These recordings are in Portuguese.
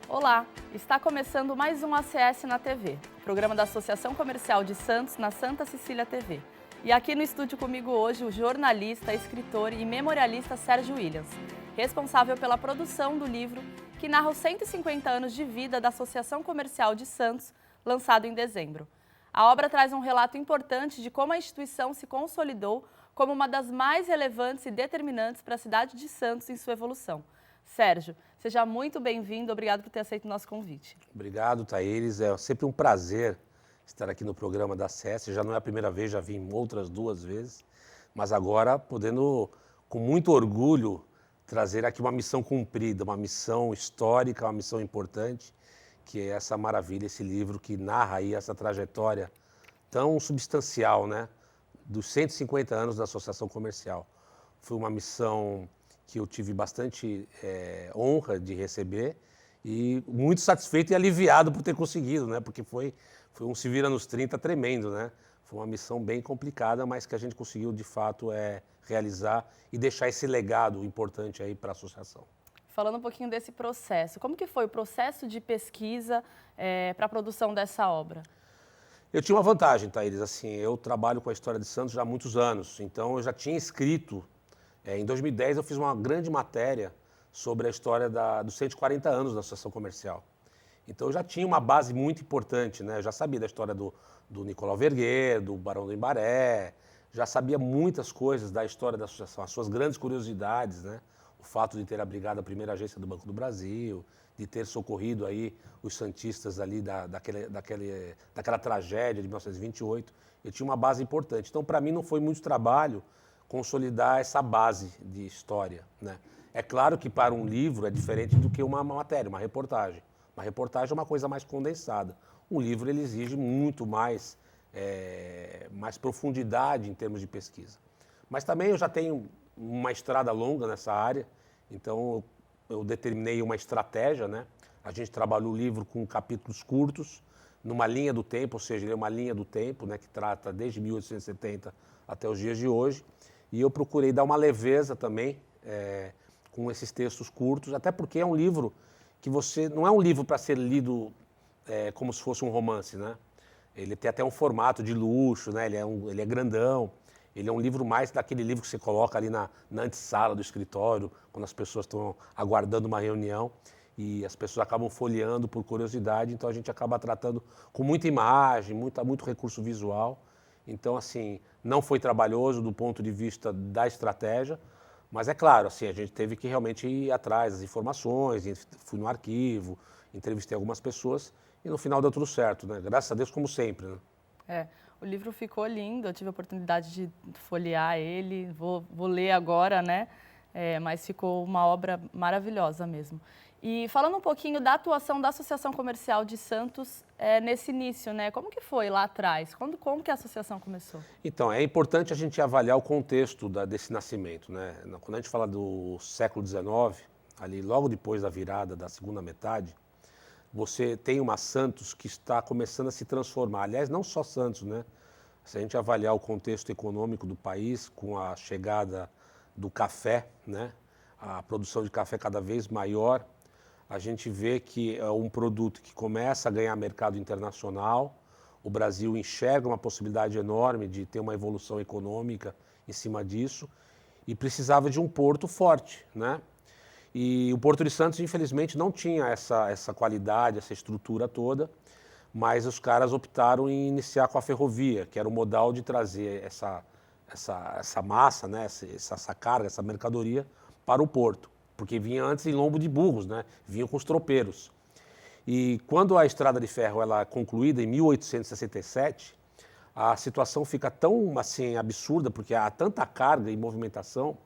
Olá, está começando mais um ACS na TV, programa da Associação Comercial de Santos na Santa Cecília TV. E aqui no estúdio comigo hoje o jornalista, escritor e memorialista Sérgio Williams, responsável pela produção do livro que narra os 150 anos de vida da Associação Comercial de Santos, lançado em dezembro. A obra traz um relato importante de como a instituição se consolidou como uma das mais relevantes e determinantes para a cidade de Santos em sua evolução. Sérgio, seja muito bem-vindo, obrigado por ter aceito o nosso convite. Obrigado, Thaíris. É sempre um prazer estar aqui no programa da ACS. Já não é a primeira vez, já vim outras 2 vezes, mas agora podendo, com muito orgulho, trazer aqui uma missão cumprida, uma missão histórica, uma missão importante, que é essa maravilha, esse livro que narra aí essa trajetória tão substancial, né, dos 150 anos da Associação Comercial. Foi uma missão que eu tive bastante honra de receber e muito satisfeito e aliviado por ter conseguido, né? Porque foi um se vira nos 30 tremendo, né? Foi uma missão bem complicada, mas que a gente conseguiu de fato realizar e deixar esse legado importante aí para a associação. Falando um pouquinho desse processo, como que foi o processo de pesquisa para a produção dessa obra? Eu tinha uma vantagem, Thaíris, assim, eu trabalho com a história de Santos já há muitos anos, então eu já tinha escrito. Em 2010 eu fiz uma grande matéria sobre a história dos 140 anos da Associação Comercial. Então eu já tinha uma base muito importante, né? Eu já sabia da história do Nicolau Verguer, do Barão do Embaré, já sabia muitas coisas da história da associação, as suas grandes curiosidades, né? O fato de ter abrigado a primeira agência do Banco do Brasil, de ter socorrido aí os santistas ali daquela tragédia de 1928. Eu tinha uma base importante. Então, para mim, não foi muito trabalho consolidar essa base de história, né? É claro que para um livro é diferente do que uma matéria, uma reportagem. Uma reportagem é uma coisa mais condensada. Um livro ele exige muito mais profundidade em termos de pesquisa. Mas também eu já tenho uma estrada longa nessa área, então eu determinei uma estratégia, né? A gente trabalhou o livro com capítulos curtos, numa linha do tempo, ou seja, ele é uma linha do tempo, né, que trata desde 1870 até os dias de hoje. E eu procurei dar uma leveza também com esses textos curtos, até porque é um livro que não é um livro para ser lido como se fosse um romance, né? Ele tem até um formato de luxo, né? Ele é grandão. Ele é um livro mais daquele livro que você coloca ali na antessala do escritório, quando as pessoas estão aguardando uma reunião e as pessoas acabam folheando por curiosidade, então a gente acaba tratando com muita imagem, muito recurso visual. Então, assim, não foi trabalhoso do ponto de vista da estratégia, mas é claro, assim, a gente teve que realmente ir atrás das informações, fui no arquivo, entrevistei algumas pessoas e no final deu tudo certo, né? Graças a Deus, como sempre, né? O livro ficou lindo, eu tive a oportunidade de folhear ele, vou ler agora, né? Mas ficou uma obra maravilhosa mesmo. E falando um pouquinho da atuação da Associação Comercial de Santos nesse início, né? Como que foi lá atrás? Como que a associação começou? Então, é importante a gente avaliar o contexto desse nascimento, né? Quando a gente fala do século XIX, ali logo depois da virada da segunda metade, você tem uma Santos que está começando a se transformar. Aliás, não só Santos, né? Se a gente avaliar o contexto econômico do país, com a chegada do café, né? A produção de café cada vez maior, a gente vê que é um produto que começa a ganhar mercado internacional. O Brasil enxerga uma possibilidade enorme de ter uma evolução econômica em cima disso e precisava de um porto forte, né? E o Porto de Santos, infelizmente, não tinha essa qualidade, essa estrutura toda, mas os caras optaram em iniciar com a ferrovia, que era o modal de trazer essa massa, né? essa carga, essa mercadoria para o porto. Porque vinha antes em lombo de burros, né? Vinha com os tropeiros. E quando a estrada de ferro ela é concluída em 1867, a situação fica tão assim absurda, porque há tanta carga e movimentação,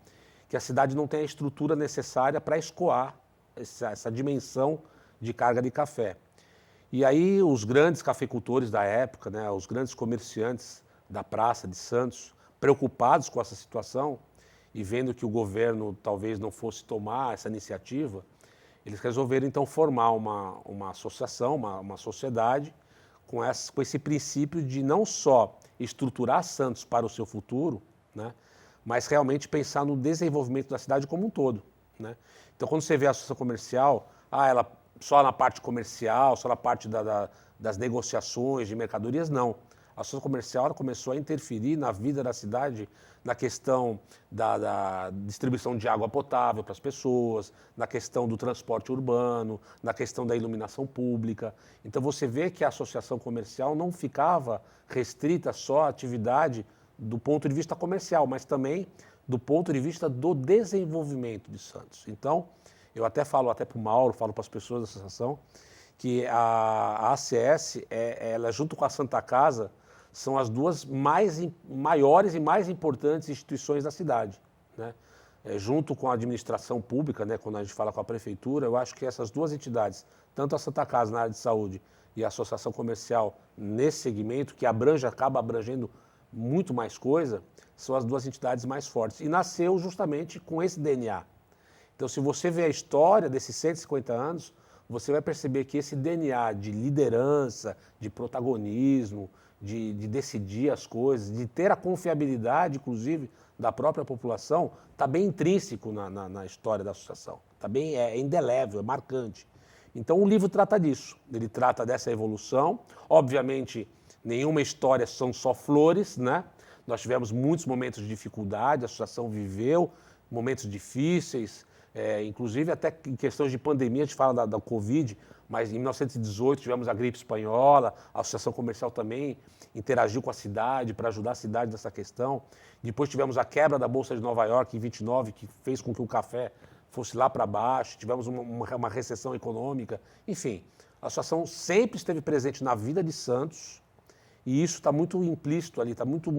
que a cidade não tem a estrutura necessária para escoar essa dimensão de carga de café. E aí os grandes cafeicultores da época, né, os grandes comerciantes da Praça de Santos, preocupados com essa situação, e vendo que o governo talvez não fosse tomar essa iniciativa, eles resolveram então formar uma associação, uma sociedade, com esse princípio de não só estruturar Santos para o seu futuro, né, mas realmente pensar no desenvolvimento da cidade como um todo, né? Então, quando você vê a associação comercial, ela só na parte comercial, só na parte das negociações de mercadorias, não. A associação comercial ela começou a interferir na vida da cidade, na questão da distribuição de água potável para as pessoas, na questão do transporte urbano, na questão da iluminação pública. Então você vê que a associação comercial não ficava restrita só à atividade do ponto de vista comercial, mas também do ponto de vista do desenvolvimento de Santos. Então, eu até falo para o Mauro, falo para as pessoas da associação, que a ACS, ela junto com a Santa Casa, são as duas maiores e mais importantes instituições da cidade, né? Junto com a administração pública, né, quando a gente fala com a prefeitura, eu acho que essas duas entidades, tanto a Santa Casa na área de saúde e a associação comercial nesse segmento, que acaba abrangendo muito mais coisa, são as duas entidades mais fortes. E nasceu justamente com esse DNA. Então, se você vê a história desses 150 anos, você vai perceber que esse DNA de liderança, de protagonismo, de decidir as coisas, de ter a confiabilidade, inclusive, da própria população, está bem intrínseco na história da associação. Tá bem, é indelével, é marcante. Então, o livro trata disso. Ele trata dessa evolução. Obviamente, nenhuma história são só flores, né? Nós tivemos muitos momentos de dificuldade, a associação viveu momentos difíceis, inclusive até em questões de pandemia, a gente fala da Covid, mas em 1918 tivemos a gripe espanhola, a associação comercial também interagiu com a cidade para ajudar a cidade nessa questão. Depois tivemos a quebra da Bolsa de Nova York em 29, que fez com que o café fosse lá para baixo, tivemos uma recessão econômica. Enfim, a associação sempre esteve presente na vida de Santos e isso está muito implícito ali, está muito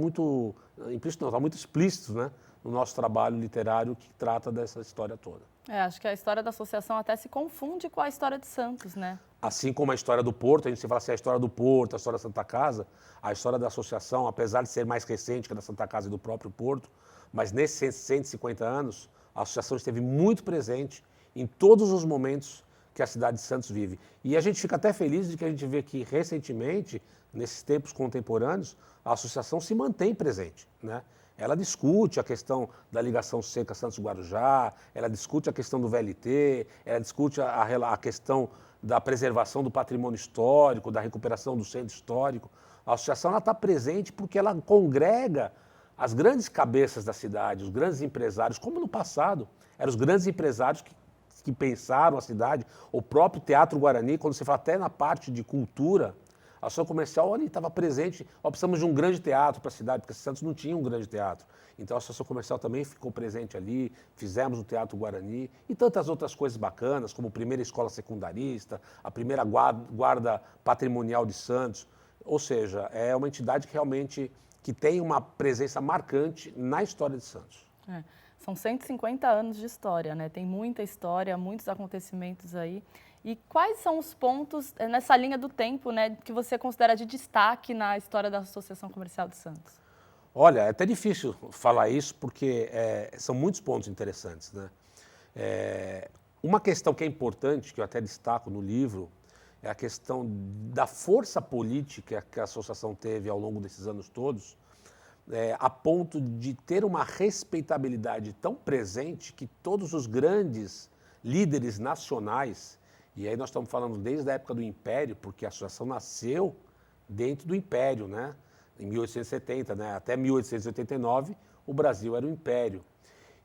implícito não, está muito explícito, né, no nosso trabalho literário que trata dessa história toda. Acho que a história da associação até se confunde com a história de Santos, né? Assim como a história do Porto, a gente se fala assim, a história do Porto, a história da Santa Casa, a história da associação, apesar de ser mais recente que a da Santa Casa e do próprio Porto, mas nesses 150 anos, a associação esteve muito presente em todos os momentos que a cidade de Santos vive. E a gente fica até feliz de que a gente vê que, recentemente, nesses tempos contemporâneos, a associação se mantém presente, né? Ela discute a questão da ligação seca Santos-Guarujá, ela discute a questão do VLT, ela discute a questão da preservação do patrimônio histórico, da recuperação do centro histórico. A associação está presente porque ela congrega as grandes cabeças da cidade, os grandes empresários, como no passado, eram os grandes empresários que pensaram a cidade, o próprio Teatro Guarani, quando você fala até na parte de cultura, a associação comercial ali estava presente, precisamos de um grande teatro para a cidade, porque Santos não tinha um grande teatro. Então a associação comercial também ficou presente ali, fizemos o Teatro Guarani e tantas outras coisas bacanas, como a primeira escola secundarista, a primeira guarda patrimonial de Santos. Ou seja, é uma entidade que realmente que tem uma presença marcante na história de Santos. São 150 anos de história, né? Tem muita história, muitos acontecimentos aí. E quais são os pontos nessa linha do tempo, né, que você considera de destaque na história da Associação Comercial de Santos? Olha, é até difícil falar isso porque são muitos pontos interessantes, né? Uma questão que é importante, que eu até destaco no livro, é a questão da força política que a associação teve ao longo desses anos todos, a ponto de ter uma respeitabilidade tão presente que todos os grandes líderes nacionais, e aí nós estamos falando desde a época do Império, porque a associação nasceu dentro do Império, né? Em 1870, né? Até 1889, o Brasil era o Império.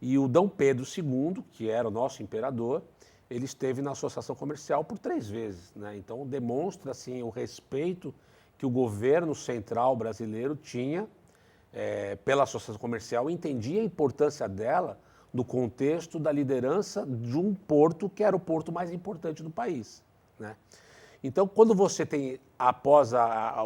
E o Dom Pedro II, que era o nosso imperador, ele esteve na associação comercial por 3 vezes, né? Então demonstra assim, o respeito que o governo central brasileiro tinha pela associação comercial, entendia a importância dela no contexto da liderança de um porto que era o porto mais importante do país, né? Então, quando você tem, após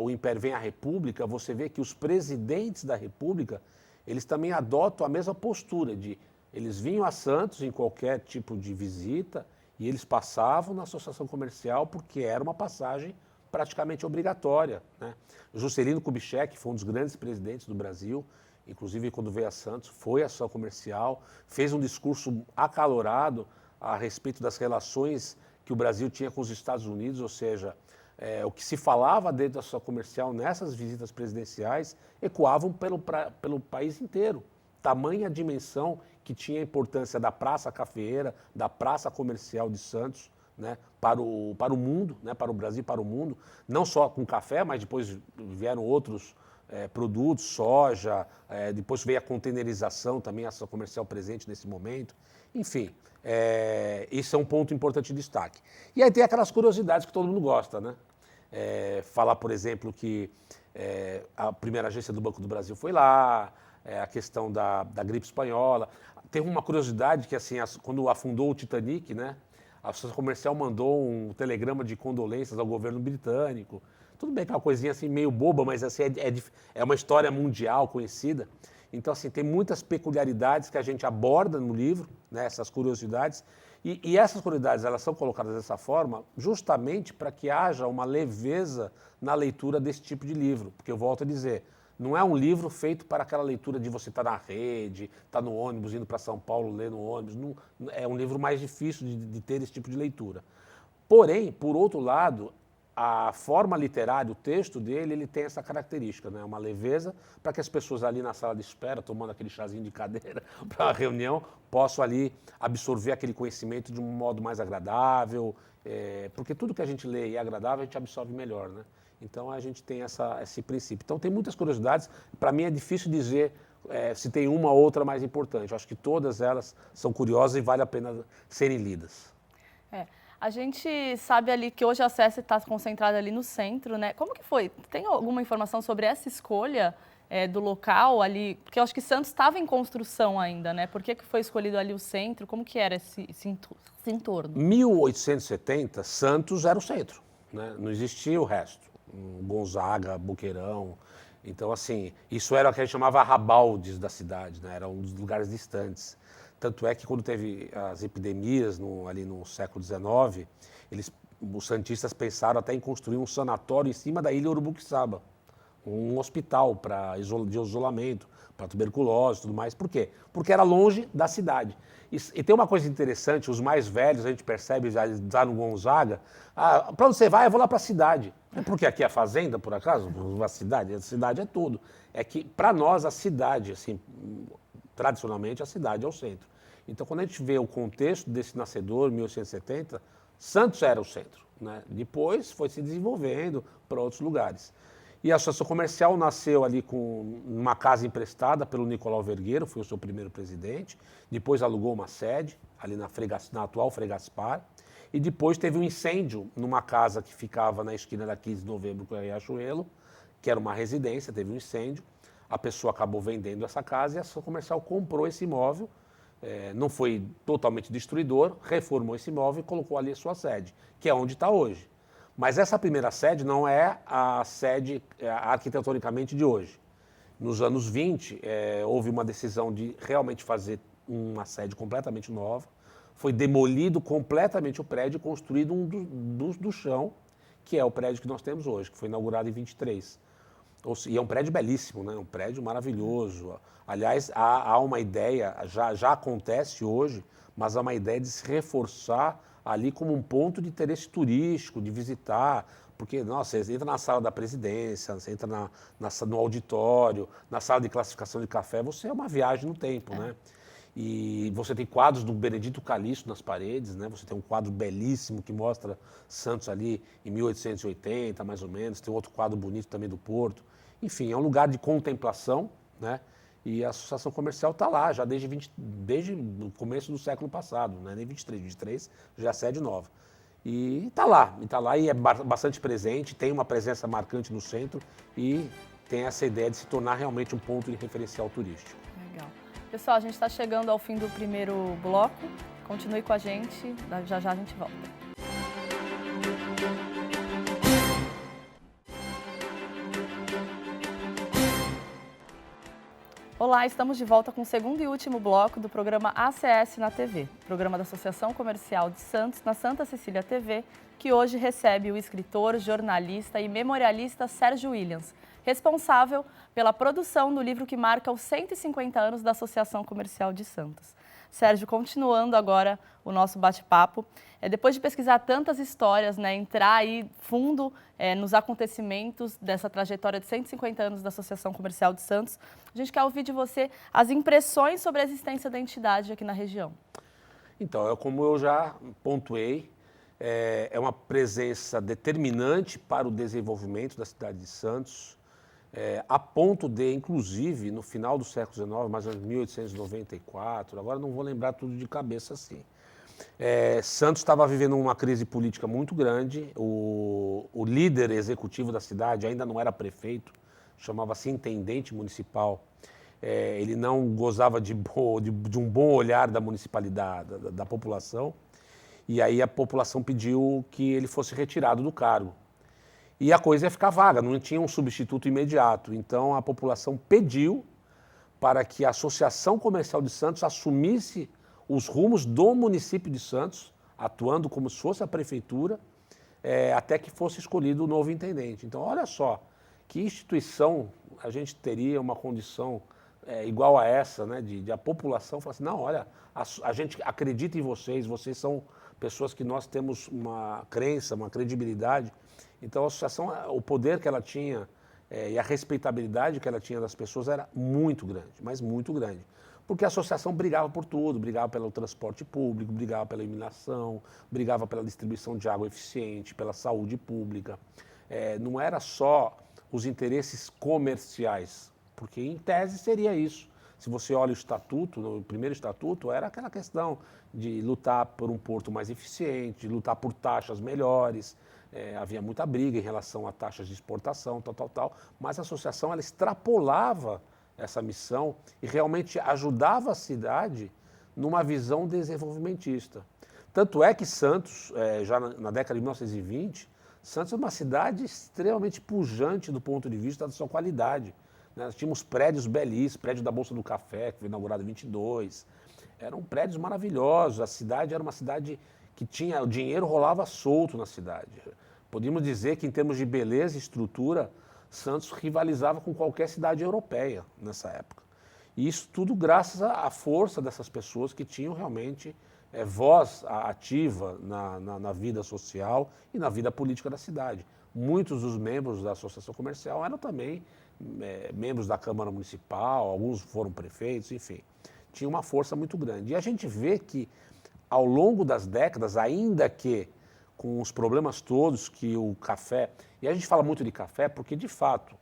o Império vem a República, você vê que os presidentes da República, eles também adotam a mesma postura de, eles vinham a Santos em qualquer tipo de visita e eles passavam na associação comercial porque era uma passagem praticamente obrigatória, né? Juscelino Kubitschek foi um dos grandes presidentes do Brasil, inclusive quando veio a Santos, foi à associação comercial, fez um discurso acalorado a respeito das relações que o Brasil tinha com os Estados Unidos, ou seja, o que se falava dentro da associação comercial nessas visitas presidenciais ecoavam pelo país inteiro. Tamanha dimensão que tinha a importância da Praça Cafeeira, da Praça Comercial de Santos, né, para o mundo, né, para o Brasil e para o mundo, não só com café, mas depois vieram outros produtos, soja, depois veio a containerização também, a ação comercial presente nesse momento. Enfim, isso é um ponto importante de destaque. E aí tem aquelas curiosidades que todo mundo gosta, né? Falar, por exemplo, que a primeira agência do Banco do Brasil foi lá, a questão da gripe espanhola. Teve uma curiosidade que, assim, quando afundou o Titanic, né, a Associação Comercial mandou um telegrama de condolências ao governo britânico. Tudo bem que é uma coisinha assim meio boba, mas assim, é uma história mundial conhecida. Então, assim, tem muitas peculiaridades que a gente aborda no livro, né, essas curiosidades. E essas curiosidades, elas são colocadas dessa forma justamente para que haja uma leveza na leitura desse tipo de livro. Porque eu volto a dizer, não é um livro feito para aquela leitura de você estar na rede, estar no ônibus, indo para São Paulo, ler no ônibus. Não, é um livro mais difícil de ter esse tipo de leitura. Porém, por outro lado, a forma literária, o texto dele, ele tem essa característica, né? Uma leveza para que as pessoas ali na sala de espera, tomando aquele chazinho de cadeira para a reunião, possam ali absorver aquele conhecimento de um modo mais agradável, porque tudo que a gente lê e é agradável, a gente absorve melhor, né? Então a gente tem esse princípio. Então tem muitas curiosidades, para mim é difícil dizer se tem uma ou outra mais importante. Eu acho que todas elas são curiosas e vale a pena serem lidas. A gente sabe ali que hoje a SESC está concentrada ali no centro, né? Como que foi? Tem alguma informação sobre essa escolha do local ali? Porque eu acho que Santos estava em construção ainda, né? Por que foi escolhido ali o centro? Como que era esse entorno? Em 1870, Santos era o centro, né? Não existia o resto. Gonzaga, Boqueirão. Então, assim, isso era o que a gente chamava arrabaldes da cidade, né? Era um dos lugares distantes. Tanto é que quando teve as epidemias ali no século XIX, os santistas pensaram até em construir um sanatório em cima da ilha Urubuquixaba, um hospital de isolamento, para tuberculose e tudo mais. Por quê? Porque era longe da cidade. E tem uma coisa interessante, os mais velhos, a gente percebe já no Gonzaga, para onde você vai? Eu vou lá para a cidade. É porque aqui é a fazenda, por acaso? A cidade é tudo. É que, para nós, a cidade, assim, tradicionalmente, a cidade é o centro. Então, quando a gente vê o contexto desse nascedor, 1870, Santos era o centro, né? Depois foi se desenvolvendo para outros lugares. E a Associação Comercial nasceu ali com uma casa emprestada pelo Nicolau Vergueiro, foi o seu primeiro presidente. Depois alugou uma sede ali na atual Frei Gaspar. E depois teve um incêndio numa casa que ficava na esquina da 15 de novembro com a Riachuelo, que era uma residência, teve um incêndio. A pessoa acabou vendendo essa casa e a Associação Comercial comprou esse imóvel. Não foi totalmente destruidor, reformou esse imóvel e colocou ali a sua sede, que é onde está hoje. Mas essa primeira sede não é a sede arquitetonicamente de hoje. Nos anos 20, houve uma decisão de realmente fazer uma sede completamente nova. Foi demolido completamente o prédio e construído um do chão, que é o prédio que nós temos hoje, que foi inaugurado em 23. E é um prédio belíssimo, né? Um prédio maravilhoso. Aliás, há uma ideia, já acontece hoje, mas há uma ideia de se reforçar ali como um ponto de interesse turístico, de visitar, porque, nossa, você entra na sala da presidência, você entra no auditório, na sala de classificação de café, você é uma viagem no tempo, né? E você tem quadros do Benedito Calixto nas paredes, né? Você tem um quadro belíssimo que mostra Santos ali em 1880, mais ou menos. Tem outro quadro bonito também do Porto. Enfim, é um lugar de contemplação, né? E a Associação Comercial está lá já desde o começo do século passado, não é nem 23 já é sede nova. E está lá e é bastante presente, tem uma presença marcante no centro e tem essa ideia de se tornar realmente um ponto de referencial turístico. Legal. Pessoal, a gente está chegando ao fim do primeiro bloco. Continue com a gente, já já a gente volta. Olá, estamos de volta com o segundo e último bloco do programa ACS na TV, programa da Associação Comercial de Santos na Santa Cecília TV, que hoje recebe o escritor, jornalista e memorialista Sérgio Williams, responsável pela produção do livro que marca os 150 anos da Associação Comercial de Santos. Sérgio, continuando agora o nosso bate-papo, depois de pesquisar tantas histórias, né, entrar aí fundo nos acontecimentos dessa trajetória de 150 anos da Associação Comercial de Santos, a gente quer ouvir de você as impressões sobre a existência da entidade aqui na região. Então, como eu já pontuei, é uma presença determinante para o desenvolvimento da cidade de Santos, a ponto de, inclusive, no final do século XIX, mais ou menos 1894, agora não vou lembrar tudo de cabeça assim, Santos estava vivendo uma crise política muito grande, o líder executivo da cidade ainda não era prefeito, chamava-se intendente municipal, ele não gozava de um bom olhar da municipalidade, da população, e aí a população pediu que ele fosse retirado do cargo. E a coisa ia ficar vaga, não tinha um substituto imediato. Então a população pediu para que a Associação Comercial de Santos assumisse os rumos do município de Santos, atuando como se fosse a prefeitura, até que fosse escolhido o novo intendente. Então olha só, que instituição a gente teria uma condição igual a essa, né, de a população falar assim, não, olha, a gente acredita em vocês, vocês são pessoas que nós temos uma crença, uma credibilidade. Então a associação, o poder que ela tinha e a respeitabilidade que ela tinha das pessoas era muito grande, mas muito grande. Porque a associação brigava por tudo, brigava pelo transporte público, brigava pela iluminação, brigava pela distribuição de água eficiente, pela saúde pública. Não era só os interesses comerciais, porque em tese seria isso. Se você olha o estatuto, no primeiro estatuto, era aquela questão de lutar por um porto mais eficiente, de lutar por taxas melhores. Havia muita briga em relação a taxas de exportação, tal, mas a associação ela extrapolava essa missão e realmente ajudava a cidade numa visão desenvolvimentista. Tanto é que Santos, já na década de 1920, Santos é uma cidade extremamente pujante do ponto de vista da sua qualidade. Nós tínhamos prédios belíssimos, prédio da Bolsa do Café, que foi inaugurado em 22. Eram prédios maravilhosos, a cidade era uma cidade que tinha, o dinheiro rolava solto na cidade. Podíamos dizer que em termos de beleza e estrutura, Santos rivalizava com qualquer cidade europeia nessa época. E isso tudo graças à força dessas pessoas que tinham realmente voz ativa na vida social e na vida política da cidade. Muitos dos membros da Associação Comercial eram também membros da Câmara Municipal, alguns foram prefeitos, enfim. Tinha uma força muito grande. E a gente vê que, ao longo das décadas, ainda que com os problemas todos que o café... E a gente fala muito de café porque, de fato,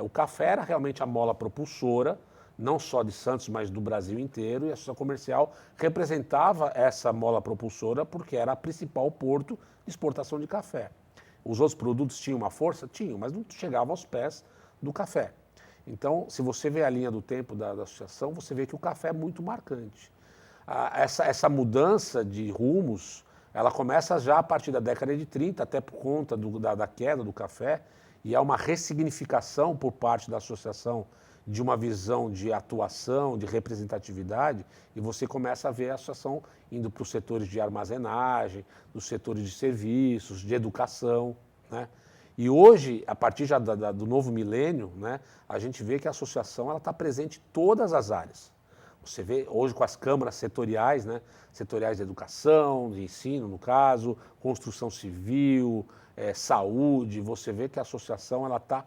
o café era realmente a mola propulsora, não só de Santos, mas do Brasil inteiro, e a Associação Comercial representava essa mola propulsora porque era a principal porto de exportação de café. Os outros produtos tinham uma força? Tinham, mas não chegavam aos pés do café. Então, se você vê a linha do tempo da associação, você vê que o café é muito marcante. Essa mudança de rumos, ela começa já a partir da década de 30, até por conta da queda do café, e há uma ressignificação por parte da associação de uma visão de atuação, de representatividade, e você começa a ver a associação indo para os setores de armazenagem, dos setores de serviços, de educação, né? E hoje, a partir já do novo milênio, né, a gente vê que a associação está presente em todas as áreas. Você vê hoje com as câmaras setoriais, né, setoriais de educação, de ensino, no caso, construção civil, saúde, você vê que a associação está...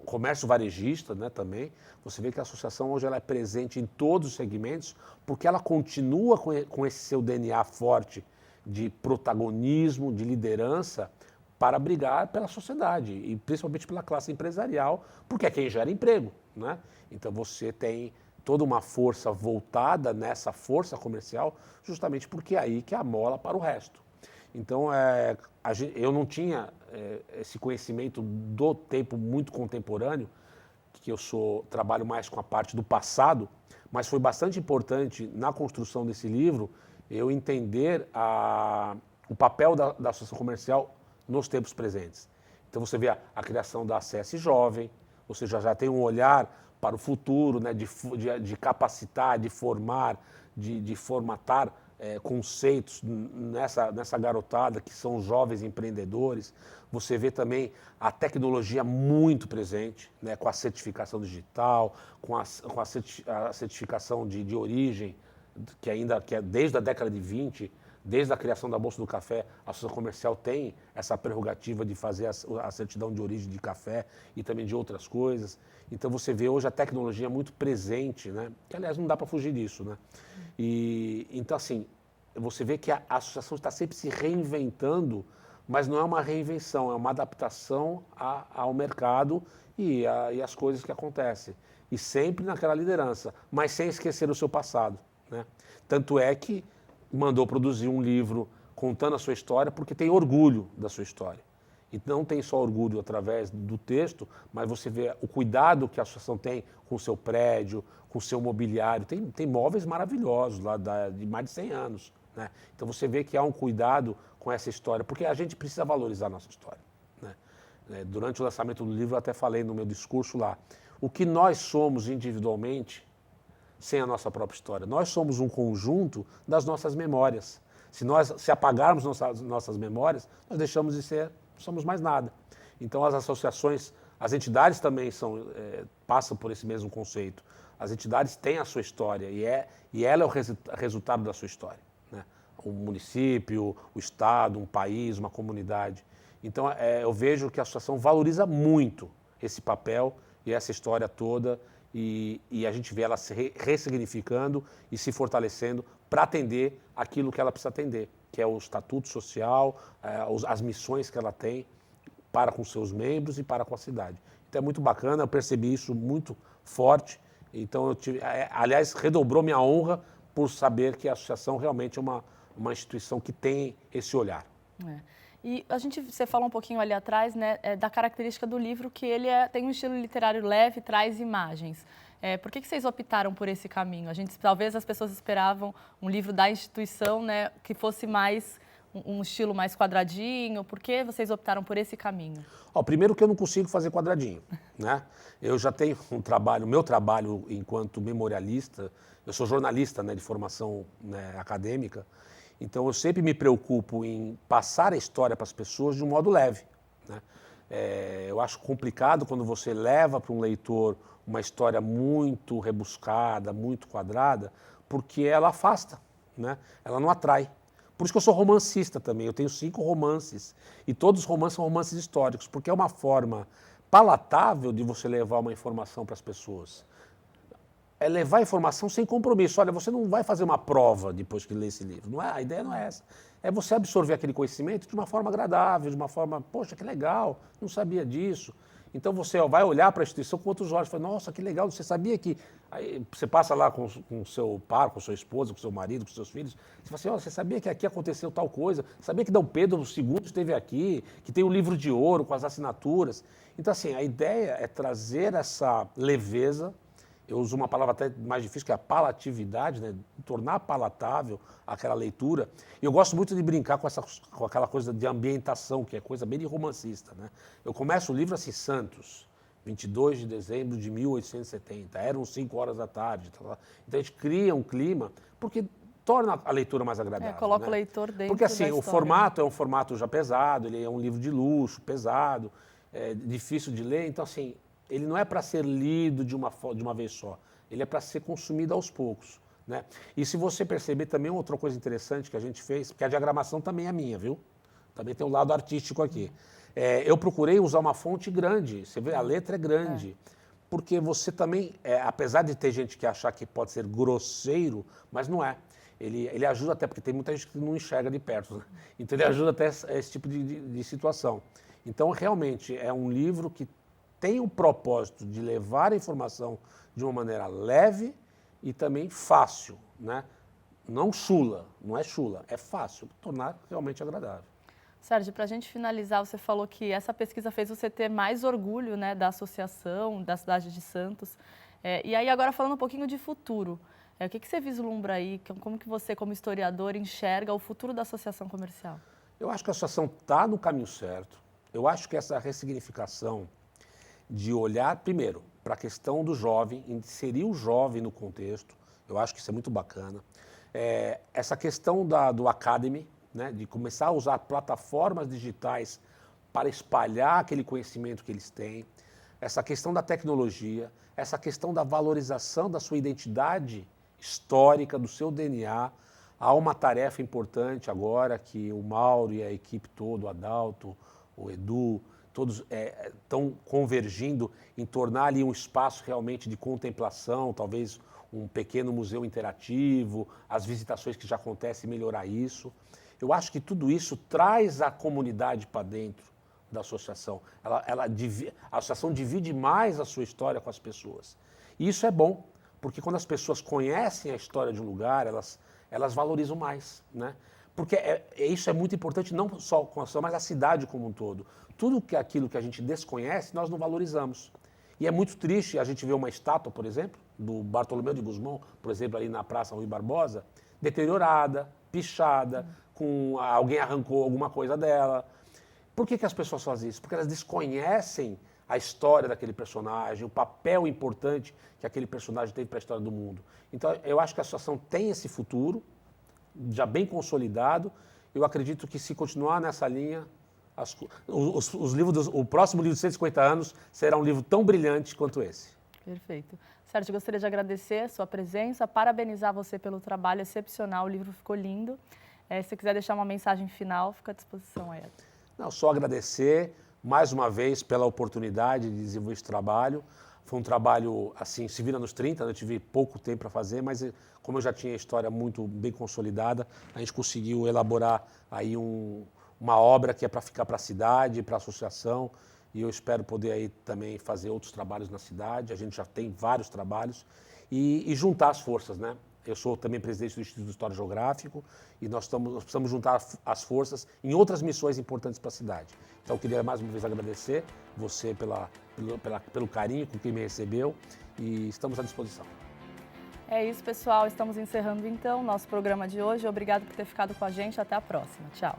Comércio varejista, né, também, você vê que a associação hoje ela é presente em todos os segmentos, porque ela continua com esse seu DNA forte de protagonismo, de liderança, para brigar pela sociedade, e principalmente pela classe empresarial, porque é quem gera emprego, né? Então você tem toda uma força voltada nessa força comercial, justamente porque é aí que é a mola para o resto. Então, eu não tinha esse conhecimento do tempo muito contemporâneo, que trabalho mais com a parte do passado, mas foi bastante importante na construção desse livro eu entender o papel da associação comercial nos tempos presentes. Então você vê a criação da ACS Jovem, ou seja, já tem um olhar para o futuro, né, de capacitar, de formar, de formatar conceitos nessa garotada que são os jovens empreendedores. Você vê também a tecnologia muito presente, né, com a certificação digital, com a certificação de origem, que é desde a década de 20, desde a criação da Bolsa do Café, a Associação Comercial tem essa prerrogativa de fazer a certidão de origem de café e também de outras coisas. Então você vê hoje a tecnologia muito presente, né? Que aliás não dá para fugir disso, né? Então assim, você vê que a associação está sempre se reinventando, mas não é uma reinvenção, é uma adaptação ao mercado e as coisas que acontecem. E sempre naquela liderança, mas sem esquecer o seu passado, né? Tanto é que mandou produzir um livro contando a sua história, porque tem orgulho da sua história. E não tem só orgulho através do texto, mas você vê o cuidado que a associação tem com o seu prédio, com o seu mobiliário. Tem móveis maravilhosos lá de mais de 100 anos, né? Então você vê que há um cuidado com essa história, porque a gente precisa valorizar a nossa história, né? Durante o lançamento do livro eu até falei no meu discurso lá, o que nós somos individualmente sem a nossa própria história. Nós somos um conjunto das nossas memórias. Se apagarmos nossas memórias, nós deixamos de ser, somos mais nada. Então as associações, as entidades também passam por esse mesmo conceito. As entidades têm a sua história e ela é o resultado da sua história, né? Um município, o estado, um país, uma comunidade. Então eu vejo que a associação valoriza muito esse papel e essa história toda e a gente vê ela se ressignificando e se fortalecendo para atender aquilo que ela precisa atender, que é o estatuto social, as missões que ela tem para com seus membros e para com a cidade. Então é muito bacana, eu percebi isso muito forte. Então, aliás, redobrou minha honra por saber que a associação realmente é uma instituição que tem esse olhar. E você falou um pouquinho ali atrás, né, da característica do livro, que ele tem um estilo literário leve, traz imagens. Por que vocês optaram por esse caminho? Talvez as pessoas esperavam um livro da instituição, né, que fosse mais um estilo mais quadradinho. Por que vocês optaram por esse caminho? Primeiro que eu não consigo fazer quadradinho, né? Eu já tenho meu trabalho enquanto memorialista, eu sou jornalista, né, de formação, né, acadêmica, então eu sempre me preocupo em passar a história para as pessoas de um modo leve, né? Eu acho complicado quando você leva para um leitor uma história muito rebuscada, muito quadrada, porque ela afasta, né? Ela não atrai. Por isso que eu sou romancista também, eu tenho 5 romances, e todos os romances são romances históricos, porque é uma forma palatável de você levar uma informação para as pessoas. É levar informação sem compromisso. Olha, você não vai fazer uma prova depois que lê esse livro, a ideia não é essa. É você absorver aquele conhecimento de uma forma agradável, de uma forma, poxa, que legal, não sabia disso. Então você vai olhar para a instituição com outros olhos, fala, nossa, que legal, você sabia que... Aí você passa lá com o seu par, com a sua esposa, com o seu marido, com os seus filhos, você fala assim, oh, você sabia que aqui aconteceu tal coisa? Sabia que Dom Pedro II esteve aqui, que tem um livro de ouro com as assinaturas? Então assim, a ideia é trazer essa leveza, eu uso uma palavra até mais difícil, que é a palatividade, né? Tornar palatável aquela leitura. E eu gosto muito de brincar com aquela coisa de ambientação, que é coisa bem de romancista, né? Eu começo o livro assim, Santos, 22 de dezembro de 1870, eram 5 horas da tarde. Então a gente cria um clima, porque torna a leitura mais agradável. Coloca, né? o leitor dentro porque assim, da o história, formato é um formato já pesado, ele é um livro de luxo, pesado, difícil de ler, então assim, ele não é para ser lido de uma vez só, ele é para ser consumido aos poucos, né? E se você perceber também outra coisa interessante que a gente fez, porque a diagramação também é minha, viu? Também tem um lado artístico aqui. Eu procurei usar uma fonte grande, você vê, a letra é grande, porque você também, apesar de ter gente que achar que pode ser grosseiro, mas não é. Ele ajuda até, porque tem muita gente que não enxerga de perto, né? Então ele ajuda até esse tipo de situação. Então realmente é um livro que tem o propósito de levar a informação de uma maneira leve e também fácil, né? Não chula, não é chula, é fácil, tornar realmente agradável. Sérgio, para a gente finalizar, você falou que essa pesquisa fez você ter mais orgulho, né, da associação, da cidade de Santos. E aí agora falando um pouquinho de futuro, o que você vislumbra aí, como que você como historiador enxerga o futuro da associação comercial? Eu acho que a associação está no caminho certo, eu acho que essa ressignificação de olhar, primeiro, para a questão do jovem, inserir o jovem no contexto, eu acho que isso é muito bacana. Essa questão do Academy, né, de começar a usar plataformas digitais para espalhar aquele conhecimento que eles têm, essa questão da tecnologia, essa questão da valorização da sua identidade histórica, do seu DNA. Há uma tarefa importante agora que o Mauro e a equipe toda, o Adalto, o Edu, todos estão convergindo em tornar ali um espaço realmente de contemplação, talvez um pequeno museu interativo, as visitações que já acontecem, melhorar isso. Eu acho que tudo isso traz a comunidade para dentro da associação. A associação divide mais a sua história com as pessoas. E isso é bom, porque quando as pessoas conhecem a história de um lugar, elas valorizam mais, né? Porque isso é muito importante, não só com a associação, mas a cidade como um todo. Tudo aquilo que a gente desconhece, nós não valorizamos. E é muito triste a gente ver uma estátua, por exemplo, do Bartolomeu de Gusmão, por exemplo, ali na Praça Rui Barbosa, deteriorada, pichada, alguém arrancou alguma coisa dela. Por que as pessoas fazem isso? Porque elas desconhecem a história daquele personagem, o papel importante que aquele personagem teve para a história do mundo. Então, eu acho que a associação tem esse futuro, já bem consolidado. Eu acredito que se continuar nessa linha, o próximo livro de 150 anos será um livro tão brilhante quanto esse. Perfeito. Sérgio, gostaria de agradecer a sua presença, parabenizar você pelo trabalho excepcional, o livro ficou lindo. Se você quiser deixar uma mensagem final, fica à disposição aí. Não, só agradecer mais uma vez pela oportunidade de desenvolver esse trabalho. Foi um trabalho, assim, se vira nos 30, eu tive pouco tempo para fazer, mas como eu já tinha a história muito bem consolidada, a gente conseguiu elaborar aí uma obra que é para ficar para a cidade, para a associação, e eu espero poder aí também fazer outros trabalhos na cidade. A gente já tem vários trabalhos e juntar as forças, né? Eu sou também presidente do Instituto de História Geográfico e nós precisamos juntar as forças em outras missões importantes para a cidade. Então eu queria mais uma vez agradecer você pelo carinho com que me recebeu e estamos à disposição. É isso, pessoal. Estamos encerrando então o nosso programa de hoje. Obrigado por ter ficado com a gente. Até a próxima. Tchau.